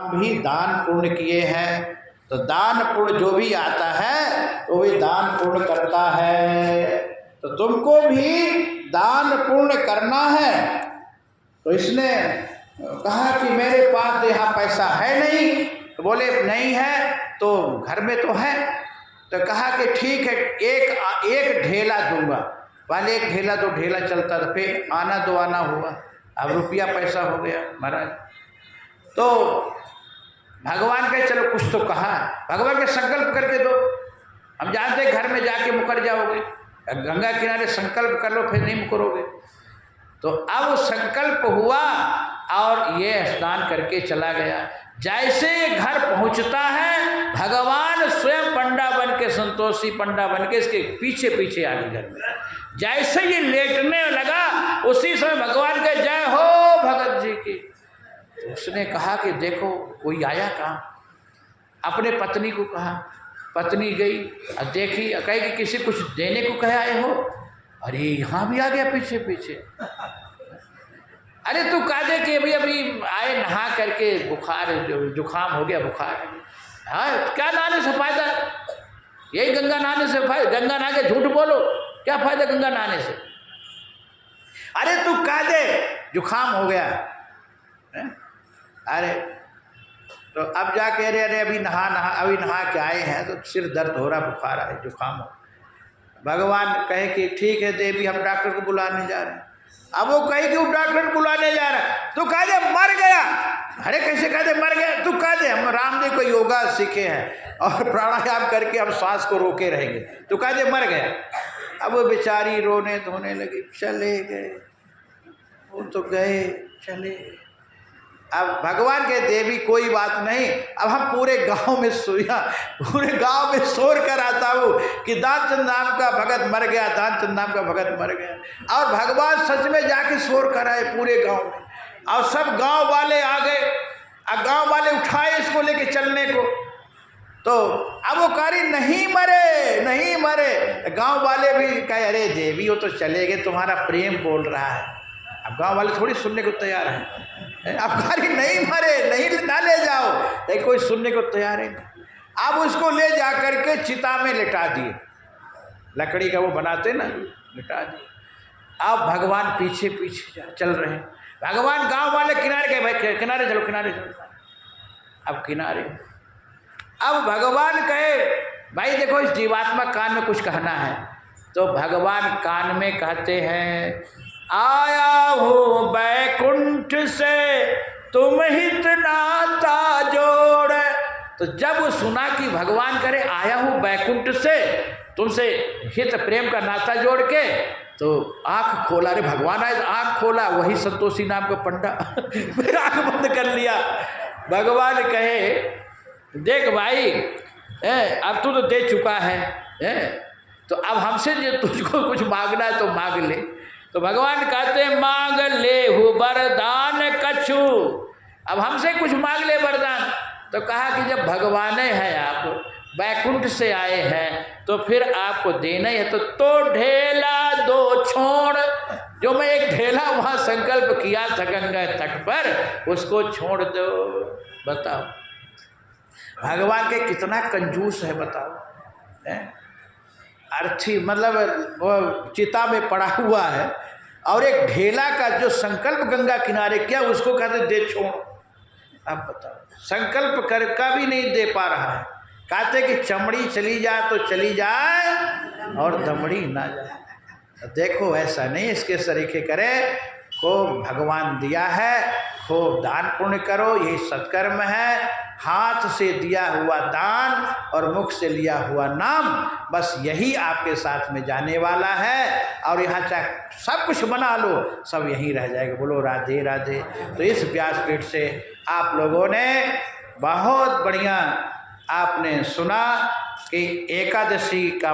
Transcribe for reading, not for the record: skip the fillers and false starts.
भी दान पुण्य किए हैं, तो दान पुण्य जो भी आता है वो भी दान पुण्य करता है। तो तुमको भी दान पुण्य करना है। तो इसने कहा कि मेरे पास यहाँ पैसा है नहीं। तो बोले नहीं है तो घर में तो है। तो कहा कि ठीक है, एक ढेला दूंगा। पहले एक ढेला दो ढेला चलता था, फिर आना दो आना हुआ, अब रुपया पैसा हो गया महाराज। तो भगवान कहे चलो कुछ तो कहा, भगवान के संकल्प करके दो। हम जानते घर में जाके मुकर जाओगे, गंगा किनारे संकल्प कर लो फिर नहीं मुकरोगे। तो अब संकल्प हुआ और ये स्नान करके चला गया। जैसे घर पहुंचता है भगवान स्वयं पंडा बन के, संतोषी पंडा बन के इसके पीछे पीछे आ गए घर में। जैसे ये लेटने लगा उसी समय भगवान के जय हो भगत जी की। तो उसने कहा कि देखो कोई आया कहाँ, अपने पत्नी को कहा। पत्नी गई और देखी, कही कि किसी कुछ देने को कहे आए हो। अरे यहाँ भी आ गया पीछे पीछे। अरे तू कह दे कि अभी अभी आए नहा करके, बुखार जुखाम हो गया बुखार। हाँ क्या नहाने से फायदा, यही गंगा नहाने से फायदा। गंगा नहा के झूठ बोलो, क्या फायदा गंगा नहाने से। अरे तू कह दे जुखाम हो गया है? अरे तो अब जाके अरे अभी अभी नहा के आए हैं तो सिर दर्द हो रहा, बुखार आए, जुखाम हो। भगवान कहे कि ठीक है देवी हम डॉक्टर को बुलाने जा रहे हैं। अब वो कहे कि वो डॉक्टर को बुलाने जा रहा है, तू कह दे मर गया। अरे कैसे कह दे मर गया, तू कह दे हम रामदेव को योगा सीखे हैं और प्राणायाम करके हम सांस को रोके रहेंगे, तू कह दे मर गया। अब वो बेचारी रोने धोने लगी, चले गए वो तो गए चले गए। अब भगवान के देवी कोई बात नहीं, अब हम पूरे गांव में पूरे गांव में शोर कर आता हूँ कि दानचंद नाम का भगत मर गया, दानचंद नाम का भगत मर गया। और भगवान सच में जाके शोर कराए पूरे गांव में, और सब गांव वाले आ गए और गांव वाले उठाए इसको लेके चलने को। तो अब वो करी नहीं मरे नहीं मरे। गांव वाले भी कहे अरे देवी वो तो चले गए, तुम्हारा प्रेम बोल रहा है। अब गांव वाले थोड़ी सुनने को तैयार हैं। अब करी नहीं मरे, नहीं ना ले जाओ, लेकिन कोई सुनने को तैयार है नहीं। अब उसको ले जा करके चिता में लिटा दिए, लकड़ी का वो बनाते ना, लिटा दिए। अब भगवान पीछे पीछे चल रहे हैं। भगवान गांव वाले किनारे के, भाई किनारे चलो किनारे चलो। अब किनारे, अब भगवान कहे भाई देखो इस जीवात्मा कान में कुछ कहना है। तो भगवान कान में कहते हैं आया हूँ बैकुंठ से तुम हित नाता जोड़। तो जब सुना कि भगवान करे आया हूँ बैकुंठ से तुमसे हित प्रेम का नाता जोड़ के, तो आंख खोला। रे भगवान आए, आंख खोला, वही संतोषी नाम का पंडा फिर आंख बंद कर लिया। भगवान कहे देख भाई अब तू तो दे चुका है, तो अब हमसे जो तुझको कुछ मांगना है तो मांग ले। तो भगवान कहते हैं मांग ले हु वरदान कछु, अब हमसे कुछ मांग ले वरदान। तो कहा कि जब भगवान है, आप बैकुंठ से आए हैं तो फिर आपको देना ही है। तो ढेला दो छोड़, जो मैं एक ढेला वहाँ संकल्प किया था गंगा तट पर, उसको छोड़ दो। बताओ भगवान के कितना कंजूस है, बताओ। अर्थी मतलब वो चिता में पड़ा हुआ है और एक ढेला का जो संकल्प गंगा किनारे किया उसको कहते दे छोड़। अब बताओ संकल्प कर का भी नहीं दे पा रहा है। कहते कि चमड़ी चली जाए तो चली जाए और दमड़ी ना जाए। देखो ऐसा नहीं, इसके सरीखे करे, खूब भगवान दिया है, खूब दान पुण्य करो, यही सत्कर्म है। हाथ से दिया हुआ दान और मुख से लिया हुआ नाम, बस यही आपके साथ में जाने वाला है। और यहाँ चाहे सब कुछ बना लो, सब यहीं रह जाएगा। बोलो राधे राधे। तो इस व्यासपीठ से आप लोगों ने बहुत बढ़िया आपने सुना कि एकादशी का